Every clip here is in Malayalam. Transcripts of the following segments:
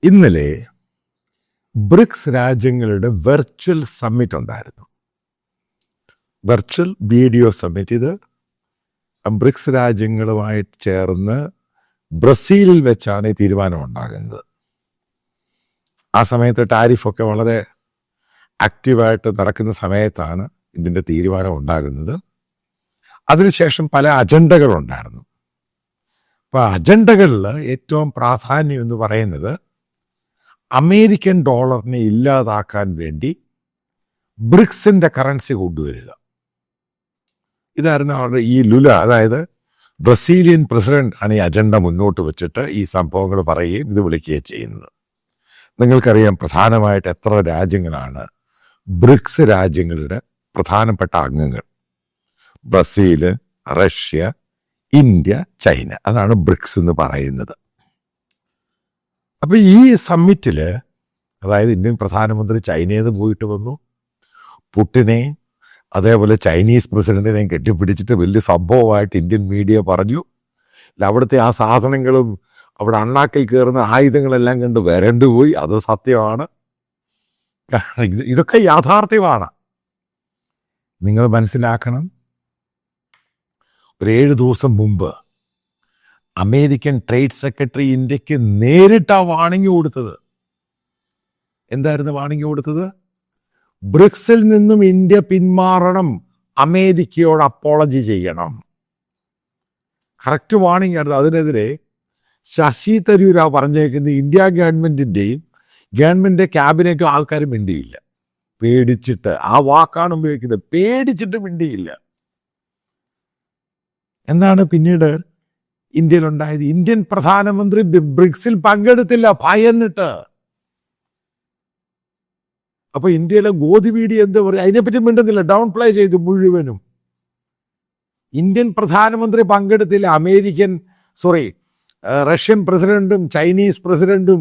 ഇന്നലെ ബ്രിക്സ് രാജ്യങ്ങളുടെ വെർച്വൽ സമ്മിറ്റ് ഉണ്ടായിരുന്നു. Virtual video summit. ഇത് ബ്രിക്സ് രാജ്യങ്ങളുമായിട്ട് ചേർന്ന് ബ്രസീലിൽ വെച്ചാണ് ഈ തീരുമാനം ഉണ്ടാകുന്നത്. ആ സമയത്ത് ടാരിഫൊക്കെ വളരെ ആക്റ്റീവായിട്ട് നടക്കുന്ന സമയത്താണ് ഇതിൻ്റെ തീരുമാനം ഉണ്ടാകുന്നത്. അതിനുശേഷം പല അജണ്ടകളുണ്ടായിരുന്നു. അപ്പോൾ അജണ്ടകളിൽ ഏറ്റവും പ്രാധാന്യം എന്ന് പറയുന്നത് അമേരിക്കൻ ഡോളറിനെ ഇല്ലാതാക്കാൻ വേണ്ടി ബ്രിക്സിൻ്റെ കറൻസി കൊണ്ടുവരിക. ഇതായിരുന്നു അവരുടെ ഈ ലുല. അതായത് ബ്രസീലിയൻ പ്രസിഡന്റ് ആണ് ഈ അജണ്ട മുന്നോട്ട് വെച്ചിട്ട് ഈ സംഭവങ്ങൾ പറയുകയും ഇത് വിളിക്കുകയും ചെയ്യുന്നത്. നിങ്ങൾക്കറിയാം പ്രധാനമായിട്ട് എത്ര രാജ്യങ്ങളാണ് ബ്രിക്സ് രാജ്യങ്ങളുടെ പ്രധാനപ്പെട്ട അംഗങ്ങൾ. Brazil, Russia, India, China. അതാണ് ബ്രിക്സ് എന്ന് പറയുന്നത്. അപ്പൊ ഈ സമ്മിറ്റില് അതായത് ഇന്ത്യൻ പ്രധാനമന്ത്രി ചൈനയിൽ നിന്ന് പോയിട്ട് വന്നു. പുടിനെ അതേപോലെ ചൈനീസ് പ്രസിഡന്റിനെയും കെട്ടിപ്പിടിച്ചിട്ട് വലിയ സംഭവമായിട്ട് ഇന്ത്യൻ മീഡിയ പറഞ്ഞു. അവിടുത്തെ ആ സാധനങ്ങളും അവിടെ അണ്ണാക്കിൽ കയറുന്ന ആയുധങ്ങളെല്ലാം കണ്ട് വരണ്ടുപോയി. അത് സത്യമാണ്. ഇതൊക്കെ യാഥാർത്ഥ്യമാണ്. നിങ്ങൾ മനസ്സിലാക്കണം, ഒരു 7 ദിവസം മുമ്പ് അമേരിക്കൻ ട്രേഡ് സെക്രട്ടറി ഇന്ത്യക്ക് നേരിട്ടാ വാണിംഗ് കൊടുത്തത്. എന്തായിരുന്നു വാണിംഗ് കൊടുത്തത്? ബ്രിക്സിൽ നിന്നും ഇന്ത്യ പിന്മാറണം, അമേരിക്കയോട് അപ്പോളജി ചെയ്യണം. കറക്റ്റ് വാണിംഗ് ആയിരുന്നു. അതിനെതിരെ ശശി തരൂരാ പറഞ്ഞേക്കുന്നത് ഇന്ത്യ ഗവൺമെന്റിന്റെയും ഗവൺമെന്റ് ക്യാബിനറ്റും ആൾക്കാർ മിണ്ടിയില്ല. പേടിച്ചിട്ട്. ആ വാക്കാണ് ഉപയോഗിക്കുന്നത്, പേടിച്ചിട്ട് മിണ്ടിയില്ല. എന്താണ് പിന്നീട് ഇന്ത്യയിലുണ്ടായത്? ഇന്ത്യൻ പ്രധാനമന്ത്രി ബ്രിക്സിൽ പങ്കെടുത്തില്ല, ഭയന്നിട്ട്. അപ്പൊ ഇന്ത്യയിലെ ഗോധിവീടി എന്താ പറയുക, അതിനെപ്പറ്റി മിണ്ടുന്നില്ല, ഡൗൺ പ്ലേ ചെയ്തു മുഴുവനും. ഇന്ത്യൻ പ്രധാനമന്ത്രി പങ്കെടുത്തില്ല. റഷ്യൻ പ്രസിഡന്റും ചൈനീസ് പ്രസിഡന്റും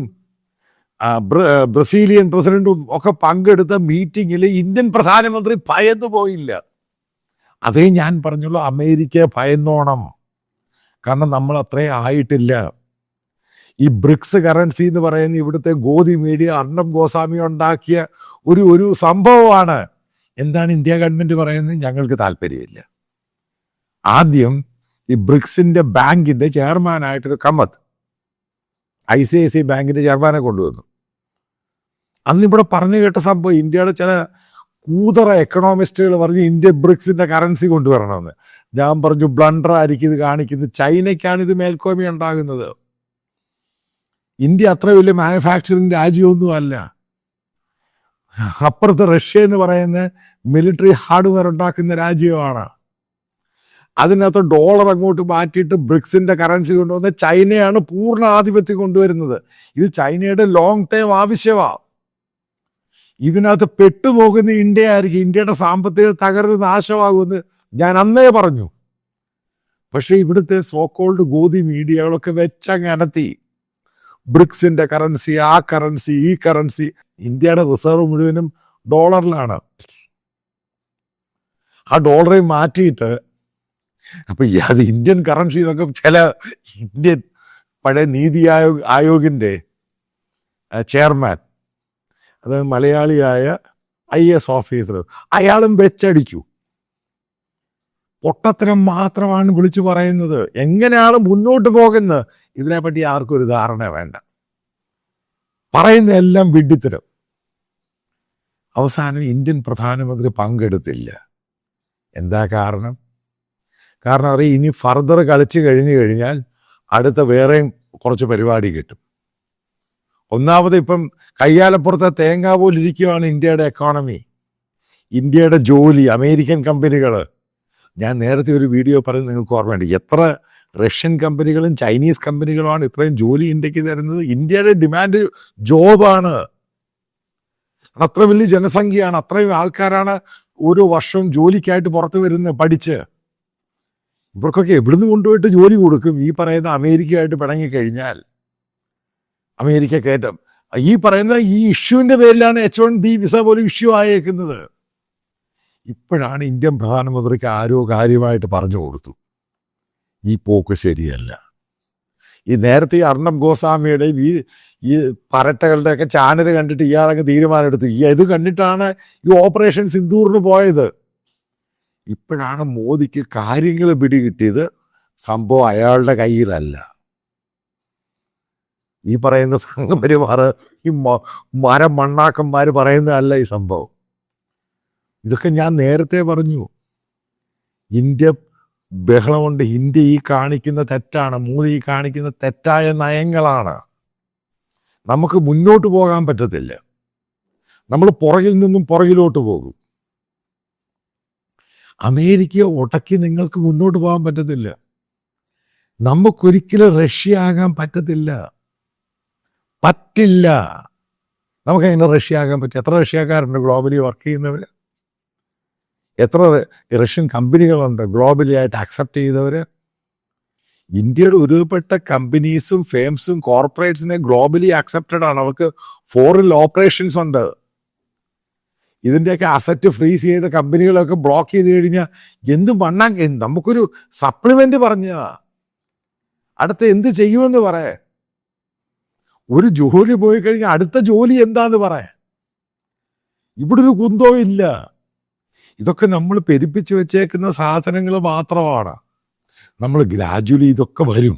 ബ്രസീലിയൻ പ്രസിഡന്റും ഒക്കെ പങ്കെടുത്ത മീറ്റിങ്ങിൽ ഇന്ത്യൻ പ്രധാനമന്ത്രി ഭയന്നു പോയില്ല. അതേ ഞാൻ പറഞ്ഞുള്ളൂ, അമേരിക്ക ഭയന്നോണം. കാരണം നമ്മൾ അത്രയും ആയിട്ടില്ല. ഈ ബ്രിക്സ് കറൻസി എന്ന് പറയുന്ന ഇവിടുത്തെ ഗോധി മീഡിയ അർണബ് ഗോസ്വാമി ഉണ്ടാക്കിയ ഒരു സംഭവമാണ്. എന്താണ് ഇന്ത്യ ഗവൺമെന്റ് പറയുന്നത്? ഞങ്ങൾക്ക് താല്പര്യമില്ല. ആദ്യം ഈ ബ്രിക്സിന്റെ ബാങ്കിന്റെ ചെയർമാനായിട്ടൊരു കമ്മത്ത് ICICI ബാങ്കിന്റെ ചെയർമാനെ കൊണ്ടുവന്നു. അന്നിവിടെ പറഞ്ഞു കേട്ട സംഭവം, ഇന്ത്യയുടെ ചില കൂതറ എക്കണോമിസ്റ്റുകൾ പറഞ്ഞു ഇന്ത്യ ബ്രിക്സിന്റെ കറൻസി കൊണ്ടുവരണമെന്ന്. ഞാൻ പറഞ്ഞു ബ്ലണ്ടർ ആയിരിക്കും ഇത് കാണിക്കുന്നത്. ചൈനയ്ക്കാണ് ഇത് മേൽക്കോയ്മ ഉണ്ടാകുന്നത്. ഇന്ത്യ അത്ര വലിയ മാനുഫാക്ചറിങ് രാജ്യമൊന്നും അല്ല. അപ്പുറത്ത് റഷ്യ എന്ന് പറയുന്ന മിലിറ്ററി ഹാർഡ്വെയർ ഉണ്ടാക്കുന്ന രാജ്യമാണ്. അതിനകത്ത് ഡോളർ അങ്ങോട്ട് മാറ്റിയിട്ട് ബ്രിക്സിന്റെ കറൻസി കൊണ്ടുവന്ന് ചൈനയാണ് പൂർണ്ണ ആധിപത്യം കൊണ്ടുവരുന്നത്. ഇത് ചൈനയുടെ ലോങ് ടൈം ആവശ്യമാണ്. ഇതിനകത്ത് പെട്ടുപോകുന്ന ഇന്ത്യ ആയിരിക്കും. ഇന്ത്യയുടെ സാമ്പത്തികം തകർന്ന് നാശമാകുമെന്ന് ഞാൻ അന്നേ പറഞ്ഞു. പക്ഷെ ഇവിടുത്തെ സോക്കോൾഡ് ഗോധി മീഡിയകളൊക്കെ വെച്ചങ്ങനത്തി. ബ്രിക്സിന്റെ കറൻസി, ആ കറൻസി, ഈ കറൻസി. ഇന്ത്യയുടെ റിസർവ് മുഴുവനും ഡോളറിലാണ്. ആ ഡോളറെ മാറ്റിയിട്ട് അപ്പൊ അത് ഇന്ത്യൻ കറൻസി എന്നൊക്കെ ചില ഇന്ത്യൻ പഴയ നീതി ആയോഗിന്റെ ചെയർമാൻ, അത് മലയാളിയായ IAS ഓഫീസർ, അയാളും വെച്ചടിച്ചു. പൊട്ടത്തരം മാത്രമാണ് വിളിച്ചു പറയുന്നത്. എങ്ങനെയാണ് മുന്നോട്ട് പോകുന്നത് ഇതിനെപ്പറ്റി ആർക്കും ഒരു ധാരണ വേണ്ട. പറയുന്ന എല്ലാം വിഡ്ഢിത്തരം. അവസാനം ഇന്ത്യൻ പ്രധാനമന്ത്രി പങ്കെടുത്തില്ല. എന്താ കാരണം? കാരണം അറിയാം, ഇനി ഫർദർ കളിച്ചു കഴിഞ്ഞാൽ അടുത്ത വേറെയും കുറച്ച് പരിപാടി കിട്ടും. ഒന്നാമത് ഇപ്പം കയ്യാലപ്പുറത്തെ തേങ്ങ പോലെ ഇരിക്കുകയാണ് ഇന്ത്യയുടെ എക്കോണമി, ഇന്ത്യയുടെ ജോലി. അമേരിക്കൻ കമ്പനികൾ, ഞാൻ നേരത്തെ ഒരു വീഡിയോ പറഞ്ഞ് നിങ്ങൾക്ക് ഓർമ്മയുണ്ട്, എത്ര റഷ്യൻ കമ്പനികളും ചൈനീസ് കമ്പനികളുമാണ് ഇത്രയും ജോലി ഇന്ത്യക്ക് തരുന്നത്. ഇന്ത്യയുടെ ഡിമാൻഡ് ജോബാണ്. അത്ര വലിയ ജനസംഖ്യയാണ്, അത്രയും ആൾക്കാരാണ് ഓരോ വർഷവും ജോലിക്കായിട്ട് പുറത്തു വരുന്നത് പഠിച്ച്. ഇവർക്കൊക്കെ എവിടുന്ന് കൊണ്ടുപോയിട്ട് ജോലി കൊടുക്കും? ഈ പറയുന്ന അമേരിക്കയായിട്ട് പിണങ്ങിക്കഴിഞ്ഞാൽ അമേരിക്ക കയറ്റം. ഈ പറയുന്ന ഈ ഇഷ്യൂവിൻ്റെ പേരിലാണ് H1B വിസ പോലും ഇഷ്യൂ ആയേക്കുന്നത്. ഇപ്പോഴാണ് ഇന്ത്യൻ പ്രധാനമന്ത്രിക്ക് ആരോ കാര്യമായിട്ട് പറഞ്ഞു കൊടുത്തു, ഈ പോക്ക് ശരിയല്ല. ഈ നേരത്തെ ഈ അർണബ് ഗോസ്വാമിയുടെയും ഈ പരട്ടകളുടെയൊക്കെ ചാനൽ കണ്ടിട്ട് ഇയാളൊക്കെ തീരുമാനമെടുത്തു. ഇത് കണ്ടിട്ടാണ് ഈ ഓപ്പറേഷൻ സിന്ദൂറിന് പോയത്. ഇപ്പോഴാണ് മോദിക്ക് കാര്യങ്ങൾ പിടികിട്ടിയത്. സംഭവം അയാളുടെ കയ്യിലല്ല. ഈ പറയുന്ന സംഘപരിവാർ, ഈ മണ്ണാക്കന്മാർ പറയുന്നതല്ല ഈ സംഭവം. ഇതൊക്കെ ഞാൻ നേരത്തെ പറഞ്ഞു. ഇന്ത്യ ബഹളമുണ്ട്. ഇന്ത്യ ഈ കാണിക്കുന്ന തെറ്റാണ്. മോദി ഈ കാണിക്കുന്ന തെറ്റായ നയങ്ങളാണ്. നമുക്ക് മുന്നോട്ട് പോകാൻ പറ്റത്തില്ല. നമ്മൾ പുറകിൽ നിന്നും പുറകിലോട്ട് പോകും. അമേരിക്കയെ ഉടക്കി നിങ്ങൾക്ക് മുന്നോട്ട് പോകാൻ പറ്റത്തില്ല. നമുക്കൊരിക്കലും റഷ്യ ആകാൻ പറ്റത്തില്ല. നമുക്കെങ്ങനെ റഷ്യ ആകാൻ പറ്റും? എത്ര റഷ്യക്കാരുണ്ട് ഗ്ലോബലി വർക്ക് ചെയ്യുന്നവർ? എത്ര റഷ്യൻ കമ്പനികളുണ്ട് ഗ്ലോബലി ആയിട്ട് അക്സെപ്റ്റ് ചെയ്തവർ? ഇന്ത്യയുടെ ഒരുപെട്ട കമ്പനീസും ഫേംസും കോർപ്പറേറ്റ്സിനെ ഗ്ലോബലി അക്സെപ്റ്റഡ് ആണ്. അവർക്ക് ഫോറിൻ ഓപ്പറേഷൻസ് ഉണ്ട്. ഇതിൻ്റെയൊക്കെ അസറ്റ് ഫ്രീസ് ചെയ്ത കമ്പനികളൊക്കെ ബ്ലോക്ക് ചെയ്ത് കഴിഞ്ഞാൽ എന്ത് നമുക്കൊരു സപ്ലിമെന്റ് പറഞ്ഞ അടുത്ത എന്ത് ചെയ്യുമെന്ന് പറയാ. ഒരു ജോലി പോയി കഴിഞ്ഞാൽ അടുത്ത ജോലി എന്താന്ന് പറയാ. ഇവിടെ ഒരു കുന്തോ ഇല്ല. ഇതൊക്കെ നമ്മൾ പെരുപ്പിച്ച് വെച്ചേക്കുന്ന സാധനങ്ങൾ മാത്രമാണ്. നമ്മൾ ഗ്രാജുവലി ഇതൊക്കെ വരും.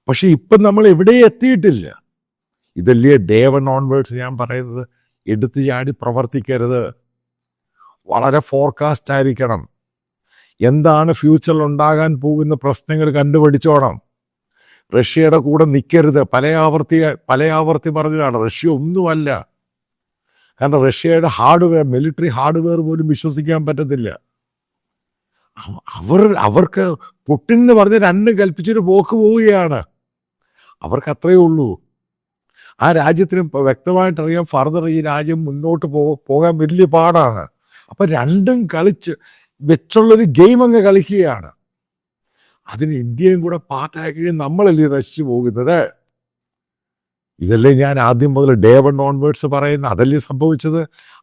പക്ഷെ ഇപ്പം നമ്മൾ എവിടെ എത്തിയിട്ടില്ല. ഇതല്ലേ ഡേ 1 ഓൺവേർഡ്സ് ഞാൻ പറയുന്നത്. എടുത്തു ചാടി പ്രവർത്തിക്കരുത്. വളരെ ഫോർകാസ്റ്റ് ആയിരിക്കണം. എന്താണ് ഫ്യൂച്ചറിൽ ഉണ്ടാകാൻ പോകുന്ന പ്രശ്നങ്ങൾ കണ്ടുപിടിച്ചോണം. റഷ്യയുടെ കൂടെ നിൽക്കരുത്. പല ആവർത്തി പറഞ്ഞതാണ്. റഷ്യ ഒന്നുമല്ല. കാരണം റഷ്യയുടെ ഹാർഡ്വെയർ, മിലിറ്ററി ഹാർഡ്വെയർ പോലും വിശ്വസിക്കാൻ പറ്റത്തില്ല. അവർക്ക് പുട്ടിൻ എന്ന് പറഞ്ഞ് രണ്ടും കൽപ്പിച്ചൊരു പോക്ക് പോവുകയാണ്. അവർക്ക് അത്രയേ ഉള്ളൂ. ആ രാജ്യത്തിന് വ്യക്തമായിട്ടറിയാം ഫർദർ ഈ രാജ്യം മുന്നോട്ട് പോകാൻ വലിയ പാടാണ്. അപ്പം രണ്ടും കളിച്ച് വെച്ചുള്ളൊരു ഗെയിം അങ്ങ് കളിക്കുകയാണ്. അതിന് ഇന്ത്യയും കൂടെ പാർട്ടായി കഴിഞ്ഞ് നമ്മളല്ലേ നശിച്ചു പോകുന്നത്. ഇതല്ലേ ഞാൻ ആദ്യം മുതൽ ഡേ 1 ഓൺവേർഡ്സ് പറയുന്ന. അതല്ലേ സംഭവിച്ചത്.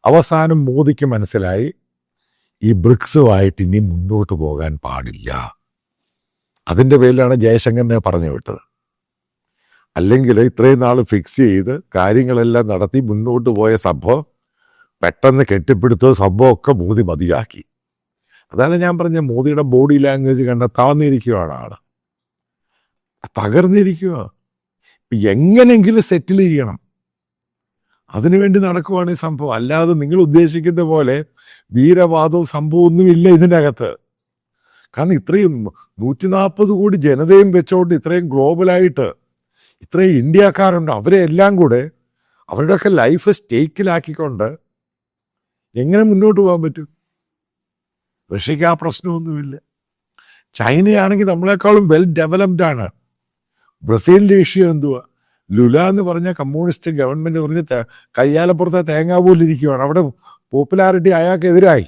അവസാനം മോദിക്ക് മനസ്സിലായി ഈ ബ്രിക്സുമായിട്ട് ഇനി മുന്നോട്ട് പോകാൻ പാടില്ല. അതിൻ്റെ പേരിലാണ് ജയശങ്കറിനെ പറഞ്ഞു വിട്ടത്. അല്ലെങ്കിൽ ഇത്രയും നാൾ ഫിക്സ് ചെയ്ത് കാര്യങ്ങളെല്ലാം നടത്തി മുന്നോട്ട് പോയ സംഭവം പെട്ടെന്ന് കെട്ടിപ്പിടുത്ത സംഭവമൊക്കെ മോദി മതിയാക്കി. അതാണ് ഞാൻ പറഞ്ഞ മോദിയുടെ ബോഡി ലാംഗ്വേജ് കണ്ട താന്നിരിക്കുകയാണ്. ആള് തകർന്നിരിക്കുക. എങ്ങനെങ്കിലും സെറ്റിൽ ചെയ്യണം. അതിനുവേണ്ടി നടക്കുവാണ് ഈ സംഭവം. അല്ലാതെ നിങ്ങൾ ഉദ്ദേശിക്കുന്ന പോലെ വീരവാദവും സംഭവമൊന്നുമില്ല ഇതിൻ്റെ അകത്ത്. കാരണം ഇത്രയും 140 കോടി ജനതയും വെച്ചോണ്ട് ഇത്രയും ഗ്ലോബലായിട്ട് ഇത്രയും ഇന്ത്യക്കാരുണ്ട്. അവരെ എല്ലാം കൂടെ അവരുടെയൊക്കെ ലൈഫ് സ്റ്റേക്കിലാക്കിക്കൊണ്ട് എങ്ങനെ മുന്നോട്ട് പോകാൻ പറ്റും? റഷ്യക്ക് ആ പ്രശ്നമൊന്നുമില്ല. ചൈനയാണെങ്കിൽ നമ്മളെക്കാളും വെൽ ഡെവലപ്ഡ് ആണ്. ബ്രസീലിൻ്റെ ഇഷ്യൂ എന്തുവാ? ലുല എന്ന് പറഞ്ഞ കമ്മ്യൂണിസ്റ്റ് ഗവൺമെൻറ് പറഞ്ഞ് കയ്യാലപ്പുറത്തെ തേങ്ങാ പോലിരിക്കുകയാണ്. അവിടെ പോപ്പുലാരിറ്റി അയാൾക്കെതിരായി.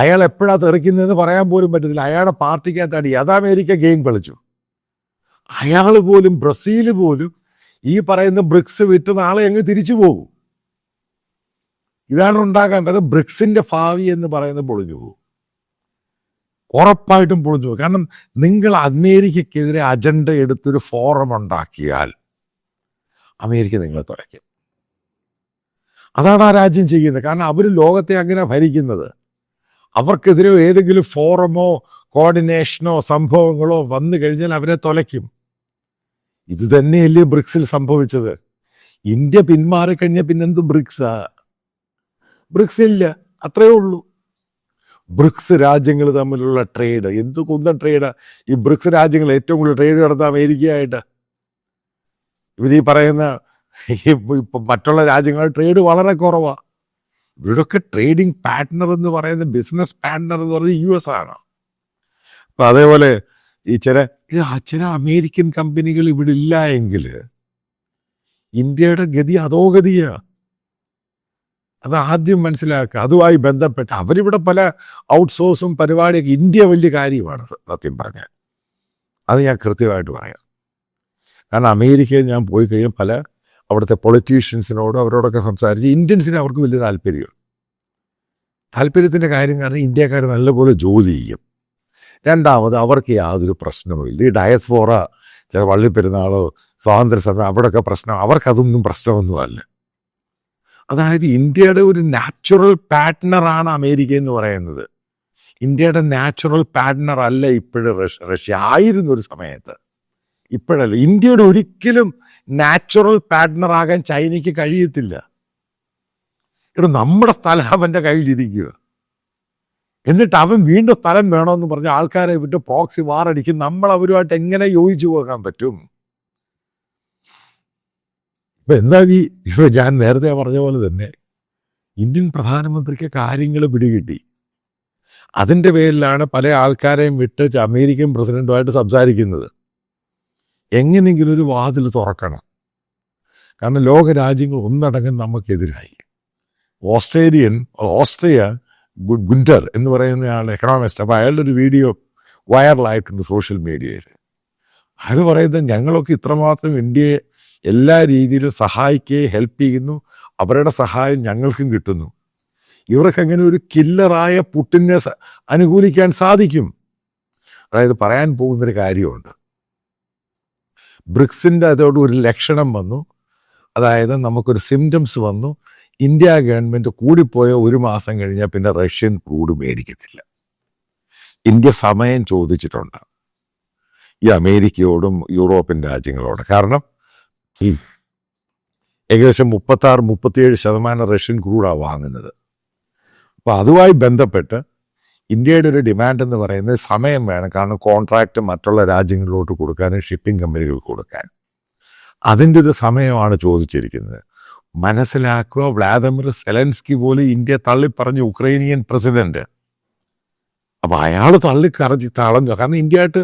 അയാൾ എപ്പോഴാണ് തെറിക്കുന്നതെന്ന് പറയാൻ പോലും പറ്റത്തില്ല. അയാളുടെ പാർട്ടിക്കകത്തടി. അത് അമേരിക്ക ഗെയിം കളിച്ചു. അയാൾ പോലും, ബ്രസീൽ പോലും ഈ പറയുന്ന ബ്രിക്സ് വിട്ട് നാളെ അങ്ങ് തിരിച്ചു പോകും. ഇതാണ് ഉണ്ടാകാൻ. അത് ബ്രിക്സിന്റെ ഭാവി എന്ന് പറയുന്നത് പൊളിഞ്ഞു പോകും. ഉറപ്പായിട്ടും പൊളിഞ്ഞു പോകും. കാരണം നിങ്ങൾ അമേരിക്കക്കെതിരെ അജണ്ട എടുത്തൊരു ഫോറം ഉണ്ടാക്കിയാൽ അമേരിക്ക നിങ്ങളെ തുറയ്ക്കും. അതാണ് ആ രാജ്യം ചെയ്യുന്നത്. കാരണം അവർ ലോകത്തെ അങ്ങനെ ഭരിക്കുന്നത്. അവർക്കെതിരെ ഏതെങ്കിലും ഫോറമോ കോർഡിനേഷനോ സംഭവങ്ങളോ വന്നു കഴിഞ്ഞാൽ അവരെ തുലയ്ക്കും. ഇത് തന്നെയല്ലേ ബ്രിക്സിൽ സംഭവിച്ചത്. ഇന്ത്യ പിന്മാറിക്കഴിഞ്ഞാൽ പിന്നെന്ത് ബ്രിക്സാ? ബ്രിക്സ് ഇല്ല, അത്രയേ ഉള്ളൂ. ബ്രിക്സ് രാജ്യങ്ങൾ തമ്മിലുള്ള ട്രേഡ് എന്ത് കുന്തം ട്രേഡാ. ഈ ബ്രിക്സ് രാജ്യങ്ങൾ ഏറ്റവും കൂടുതൽ ട്രേഡ് നടത്താൻ അമേരിക്കയായിട്ട്. ഇവരീ പറയുന്ന ഇപ്പം മറ്റുള്ള രാജ്യങ്ങളുടെ ട്രേഡ് വളരെ കുറവാണ്. ഇവരൊക്കെ ട്രേഡിംഗ് പാർട്ട്ണർ എന്ന് പറയുന്ന, ബിസിനസ് പാർട്ട്ണർ എന്ന് പറയുന്നത് US ആണ്. അപ്പം അതേപോലെ ഈ ചില അമേരിക്കൻ കമ്പനികൾ ഇവിടെ ഇല്ല എങ്കിൽ ഇന്ത്യയുടെ ഗതി അധോഗതിയാണ്. അത് ആദ്യം മനസ്സിലാക്കുക. അതുമായി ബന്ധപ്പെട്ട് അവരിവിടെ പല ഔട്ട്സോഴ്സും പരിപാടിയൊക്കെ ഇന്ത്യ വലിയ കാര്യമാണ് സത്യം പറഞ്ഞാൽ. അത് ഞാൻ കൃത്യമായിട്ട് പറയാം. കാരണം അമേരിക്കയിൽ ഞാൻ പോയി കഴിയും പല അവിടുത്തെ പൊളിറ്റീഷ്യൻസിനോടും അവരോടൊക്കെ സംസാരിച്ച് ഇന്ത്യൻസിന് അവർക്ക് വലിയ താല്പര്യത്തിൻ്റെ കാര്യം കാരണം ഇന്ത്യക്കാർ നല്ലപോലെ ജോലി ചെയ്യും. രണ്ടാമത് അവർക്ക് യാതൊരു പ്രശ്നവുമില്ല. ഈ ഡയസ്പോറ ചില പള്ളിപ്പെരുന്നാളോ സ്വാതന്ത്ര്യ സമയം അവിടെയൊക്കെ പ്രശ്നം, അവർക്കതൊന്നും പ്രശ്നമൊന്നുമല്ല. അതായത് ഇന്ത്യയുടെ ഒരു നാച്ചുറൽ പാർട്ട്ണറാണ് അമേരിക്ക എന്ന് പറയുന്നത്. ഇന്ത്യയുടെ നാച്ചുറൽ പാർട്ട്ണർ അല്ല ഇപ്പോഴും റഷ്യ. ആയിരുന്നു ഒരു സമയത്ത്, ഇപ്പോഴല്ല. ഇന്ത്യയുടെ ഒരിക്കലും നാച്ചുറൽ പാർട്ട്ണർ ആകാൻ ചൈനയ്ക്ക് കഴിയത്തില്ല. ഇവിടെ നമ്മുടെ സ്ഥലം അവൻ്റെ കയ്യിലിരിക്കുക, എന്നിട്ട് അവൻ വീണ്ടും സ്ഥലം വേണമെന്ന് പറഞ്ഞ ആൾക്കാരെ വിട്ട് പ്രോക്സി വാറടിക്കും. നമ്മൾ അവരുമായിട്ട് എങ്ങനെ യോജിച്ചു പോകാൻ പറ്റും? ഇപ്പൊ എന്താ ഇപ്പൊ ഞാൻ നേരത്തെ പറഞ്ഞ പോലെ തന്നെ ഇന്ത്യൻ പ്രധാനമന്ത്രിക്ക് കാര്യങ്ങൾ പിടികിട്ടി. അതിൻ്റെ പേരിലാണ് പല ആൾക്കാരെയും വിട്ട് അമേരിക്കൻ പ്രസിഡന്റുമായിട്ട് സംസാരിക്കുന്നത്. എങ്ങനെയെങ്കിലും ഒരു വാതിൽ തുറക്കണം. കാരണം ലോക രാജ്യങ്ങൾ ഒന്നടങ്കം നമുക്കെതിരായി. ഓസ്ട്രിയ ഗുണ്ടർ എന്ന് പറയുന്ന ആൾ എക്കണോമിസ്റ്റ്. അപ്പോൾ അയാളുടെ ഒരു വീഡിയോ വൈറലായിട്ടുണ്ട് സോഷ്യൽ മീഡിയയിൽ. അയാൾ പറയുന്നത് ഞങ്ങളൊക്കെ ഇത്രമാത്രം ഇന്ത്യയെ എല്ലാ രീതിയിലും സഹായിക്കുകയും ഹെൽപ്പ് ചെയ്യുന്നു, അവരുടെ സഹായം ഞങ്ങൾക്കും കിട്ടുന്നു. ഇവർക്ക് അങ്ങനെ ഒരു കില്ലറായ പുട്ടിനെ അനുകൂലിക്കാൻ സാധിക്കും. അതായത് പറയാൻ പോകുന്നൊരു കാര്യമുണ്ട്. ബ്രിക്സിൻ്റെ അതോട് ഒരു ലക്ഷണം വന്നു. അതായത് നമുക്കൊരു സിംറ്റംസ് വന്നു. ഇന്ത്യ ഗവൺമെൻറ് കൂടിപ്പോയ ഒരു മാസം കഴിഞ്ഞാൽ പിന്നെ റഷ്യൻ ക്രൂഡ് മേടിക്കത്തില്ല. ഇന്ത്യ സമയം ചോദിച്ചിട്ടുണ്ട് ഈ അമേരിക്കയോടും യൂറോപ്യൻ രാജ്യങ്ങളോട്. കാരണം ഈ ഏകദേശം 36-37% റഷ്യൻ ക്രൂഡാണ് വാങ്ങുന്നത്. അപ്പോൾ അതുമായി ബന്ധപ്പെട്ട് ഇന്ത്യയുടെ ഒരു ഡിമാൻഡ് എന്ന് പറയുന്നത് സമയം വേണം. കാരണം കോൺട്രാക്റ്റ് മറ്റുള്ള രാജ്യങ്ങളിലോട്ട് കൊടുക്കാനും ഷിപ്പിംഗ് കമ്പനികൾക്ക് കൊടുക്കാൻ അതിൻ്റെ ഒരു സമയമാണ് ചോദിച്ചിരിക്കുന്നത്. മനസ്സിലാക്കുക, വ്ളാദിമിർ സെലൻസ്കി പോലും ഇന്ത്യ തള്ളിപ്പറഞ്ഞ ഉക്രൈനിയൻ പ്രസിഡന്റ്. അപ്പം അയാൾ തളഞ്ഞു. കാരണം ഇന്ത്യയായിട്ട്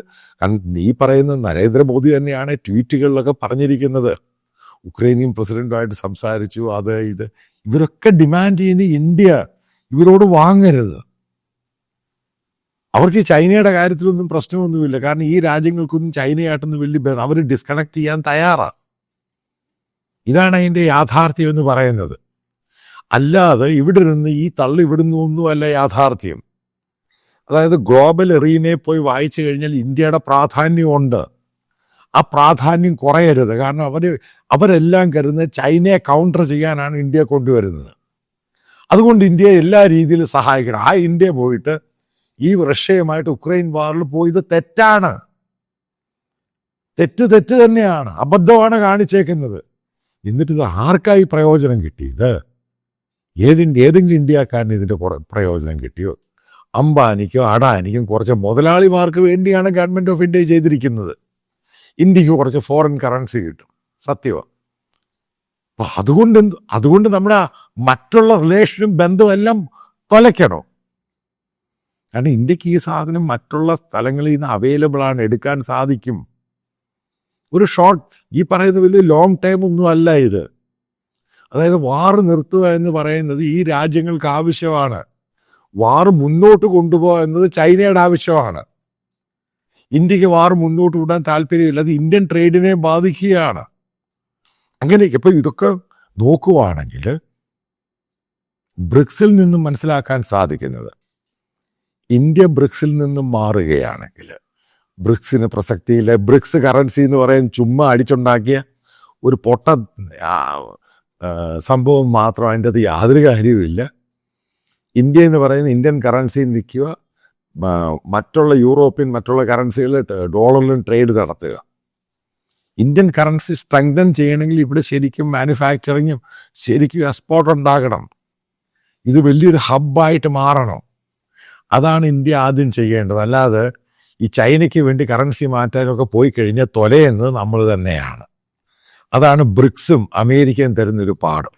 നീ പറയുന്ന നരേന്ദ്രമോദി തന്നെയാണ് ട്വീറ്റുകളിലൊക്കെ പറഞ്ഞിരിക്കുന്നത്. ഉക്രൈനിയൻ പ്രസിഡന്റുമായിട്ട് സംസാരിച്ചു, അത് ഇത്. ഇവരൊക്കെ ഡിമാൻഡ് ചെയ്യുന്ന ഇന്ത്യ ഇവരോട് വാങ്ങരുത്. അവർക്ക് ചൈനയുടെ കാര്യത്തിലൊന്നും പ്രശ്നമൊന്നുമില്ല. കാരണം ഈ രാജ്യങ്ങൾക്കൊന്നും ചൈനയായിട്ടൊന്നും വലിയ അവർ ഡിസ്കണക്ട് ചെയ്യാൻ തയ്യാറാണ്. ഇതാണ് അതിൻ്റെ യാഥാർത്ഥ്യം എന്ന് പറയുന്നത്. അല്ലാതെ ഇവിടെ നിന്ന് ഈ ഇവിടുന്ന് ഒന്നുമല്ല യാഥാർത്ഥ്യം. അതായത് ഗ്ലോബൽ എറീനയെ പോയി വായിച്ചു കഴിഞ്ഞാൽ ഇന്ത്യയുടെ പ്രാധാന്യമുണ്ട്. ആ പ്രാധാന്യം കുറയരുത്. കാരണം അവരെല്ലാം കരുതുന്നത് ചൈനയെ കൗണ്ടർ ചെയ്യാനാണ് ഇന്ത്യയെ കൊണ്ടുവരുന്നത്. അതുകൊണ്ട് ഇന്ത്യയെ എല്ലാ രീതിയിലും സഹായിക്കണം. ആ ഇന്ത്യ പോയിട്ട് ഈ റഷ്യയുമായിട്ട് ഉക്രൈൻ വാറിൽ പോയത് തെറ്റാണ്. തെറ്റ് തന്നെയാണ്, അബദ്ധമാണ് കാണിച്ചേക്കുന്നത്. എന്നിട്ട് ഇത് ആർക്കായി പ്രയോജനം കിട്ടിയത്? ഏതെങ്കിലും ഇന്ത്യക്കാരന് ഇതിൻ്റെ പ്രയോജനം കിട്ടിയോ? അംബാനിക്കോ അഡാനിക്കും കുറച്ച് മുതലാളിമാർക്ക് വേണ്ടിയാണ് ഗവൺമെൻറ് ഓഫ് ഇന്ത്യ ചെയ്തിരിക്കുന്നത്. ഇന്ത്യക്ക് കുറച്ച് ഫോറിൻ കറൻസി കിട്ടും, സത്യമാണ്. അപ്പം അതുകൊണ്ട് നമ്മുടെ മറ്റുള്ള റിലേഷനും ബന്ധമെല്ലാം തൊലയ്ക്കണോ? കാരണം ഇന്ത്യക്ക് ഈ സാധനം മറ്റുള്ള സ്ഥലങ്ങളിൽ നിന്ന് അവൈലബിൾ ആണ്, എടുക്കാൻ സാധിക്കും. ഒരു ഈ പറയുന്ന വലിയ ലോങ് ടൈം ഒന്നും അല്ല ഇത്. അതായത് വാറ് നിർത്തുക എന്ന് പറയുന്നത് ഈ രാജ്യങ്ങൾക്ക് ആവശ്യമാണ്. വാറ് മുന്നോട്ട് കൊണ്ടുപോകുക എന്നത് ചൈനയുടെ ആവശ്യമാണ്. ഇന്ത്യക്ക് വാറ് മുന്നോട്ട് കൊണ്ടുപോകാൻ താല്പര്യമില്ല. അത് ഇന്ത്യൻ ട്രേഡിനെ ബാധിക്കുകയാണ്. അങ്ങനെയൊക്കെ ഇപ്പം ഇതൊക്കെ നോക്കുവാണെങ്കിൽ ബ്രിക്സിൽ നിന്നും മനസ്സിലാക്കാൻ സാധിക്കുന്നത്, ഇന്ത്യ ബ്രിക്സിൽ നിന്നും മാറുകയാണെങ്കിൽ ബ്രിക്സിന് പ്രസക്തിയില്ല. ബ്രിക്സ് കറൻസി എന്ന് പറയാൻ ചുമ്മാ അടിച്ചുണ്ടാക്കിയ ഒരു സംഭവം മാത്രം. അതിൻ്റെ അത് യാതൊരു കാര്യവുമില്ല. ഇന്ത്യ എന്ന് പറയുന്ന ഇന്ത്യൻ കറൻസി നിൽക്കുക, മറ്റുള്ള കറൻസികൾ ഡോളറിലും ട്രേഡ് നടത്തുക. ഇന്ത്യൻ കറൻസി സ്ട്രെങ്തൻ ചെയ്യണമെങ്കിൽ ഇവിടെ ശരിക്കും മാനുഫാക്ചറിങ്ങും ശരിക്കും എക്സ്പോർട്ട് ഉണ്ടാകണം. ഇത് വലിയൊരു ഹബ്ബായിട്ട് മാറണം. അതാണ് ഇന്ത്യ ആദ്യം ചെയ്യേണ്ടത്. അല്ലാതെ ഈ ചൈനയ്ക്ക് വേണ്ടി കറൻസി മാറ്റാനൊക്കെ പോയി കഴിഞ്ഞാൽ തൊലയുന്നത് നമ്മൾ തന്നെയാണ്. അതാണ് ബ്രിക്സും അമേരിക്കയും തരുന്നൊരു പാഠം.